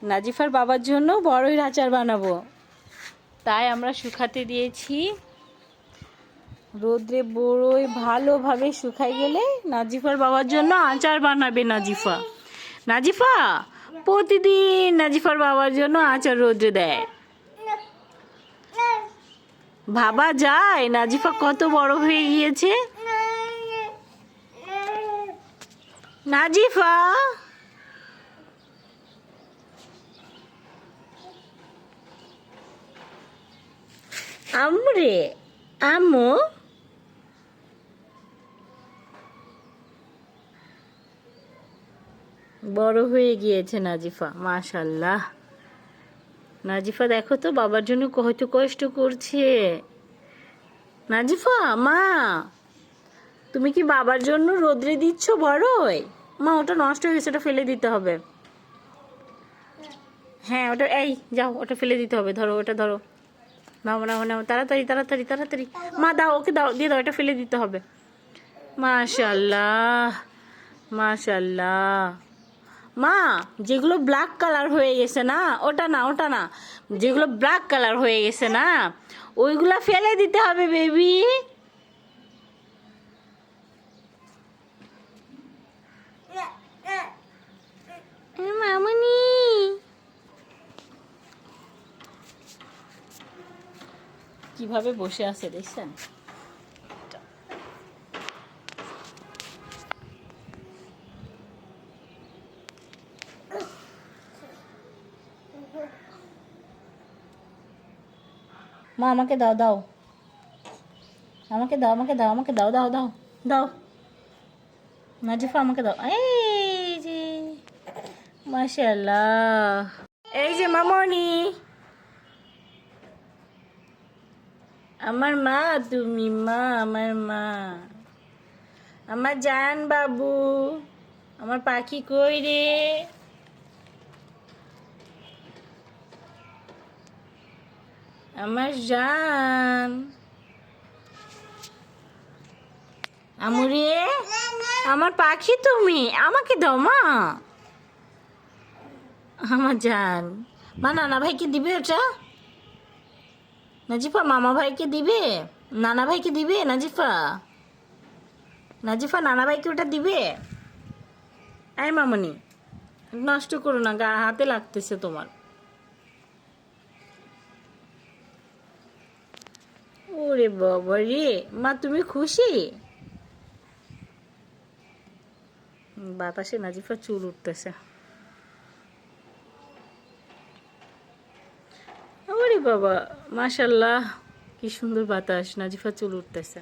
নাজিফার বাবার জন্য বড়ই আচার বানাবো, তাই আমরা শুকাতে দিয়েছি। রোদ্রে বড়ই ভালোভাবে শুকাই গেলে নাজিফার বাবার জন্য আচার বানাবে নাজিফা। নাজিফা প্রতিদিন নাজিফার বাবার জন্য আচার রোদ্রে দেয়। ভাবা যায় নাজিফা কত বড় হয়ে গিয়েছে। নাজিফা আমরে আমো বড় হয়ে গিয়েছে নাজিফা, মাশাআল্লাহ। নাজিফা দেখো তো বাবার জন্য কত কষ্ট করছে। নাজিফা মা, তুমি কি বাবার জন্য রোদ্রে দিচ্ছ বড়ই? মা ওটা নষ্ট হয়ে গেছে, ওটা ফেলে দিতে হবে। হ্যাঁ ওটা, এই যাও ওটা ফেলে দিতে হবে। ধরো ওটা ধরো, নাও নাও নাও, তাড়াতাড়ি তাড়াতাড়ি তাড়াতাড়ি। মা দাও, ওকে দাও, দিয়ে দাও, এটা ফেলে দিতে হবে। মাশাআল্লাহ মাশাআল্লাহ। মা যেগুলো ব্ল্যাক কালার হয়ে গেছে না, ওটা না ওটা না, যেগুলো ব্ল্যাক কালার হয়ে গেছে না ওইগুলো ফেলে দিতে হবে বেবি। মামনি কিভাবে বসে আছে দেখছেন? মা আমাকে দাও দাও, আমাকে দাও আমাকে দাও আমাকে দাও দাও দাও দাও। নাজিফা আমাকে দাও। এই যে মাশাআল্লাহ, এই যে মামনি আমার মা, তুমি মা আমার মা, আমার জান বাবু, আমার পাখি কই রে? আমার জান আমুরে, আমার পাখি তুমি, আমাকে দাও মা, আমার জান। মা নানা ভাইকে দিবে ওটা? নাজিফা মামা ভাইকে দিবে, নানা ভাইকে দিবে? নাজিফা নাজিফা নানা ভাইকে ওটা দিবে? এই মামনি নষ্ট করো না, গা হাতে লাগতেছে তোমার। ওরে বাবা রে, মা তুমি খুশি? বাতাসে নাজিফা চুল উঠতেছে। ওরে বাবা মাশাআল্লাহ, কি সুন্দর বাতাস, নাজিফা চুল উঠতেছে।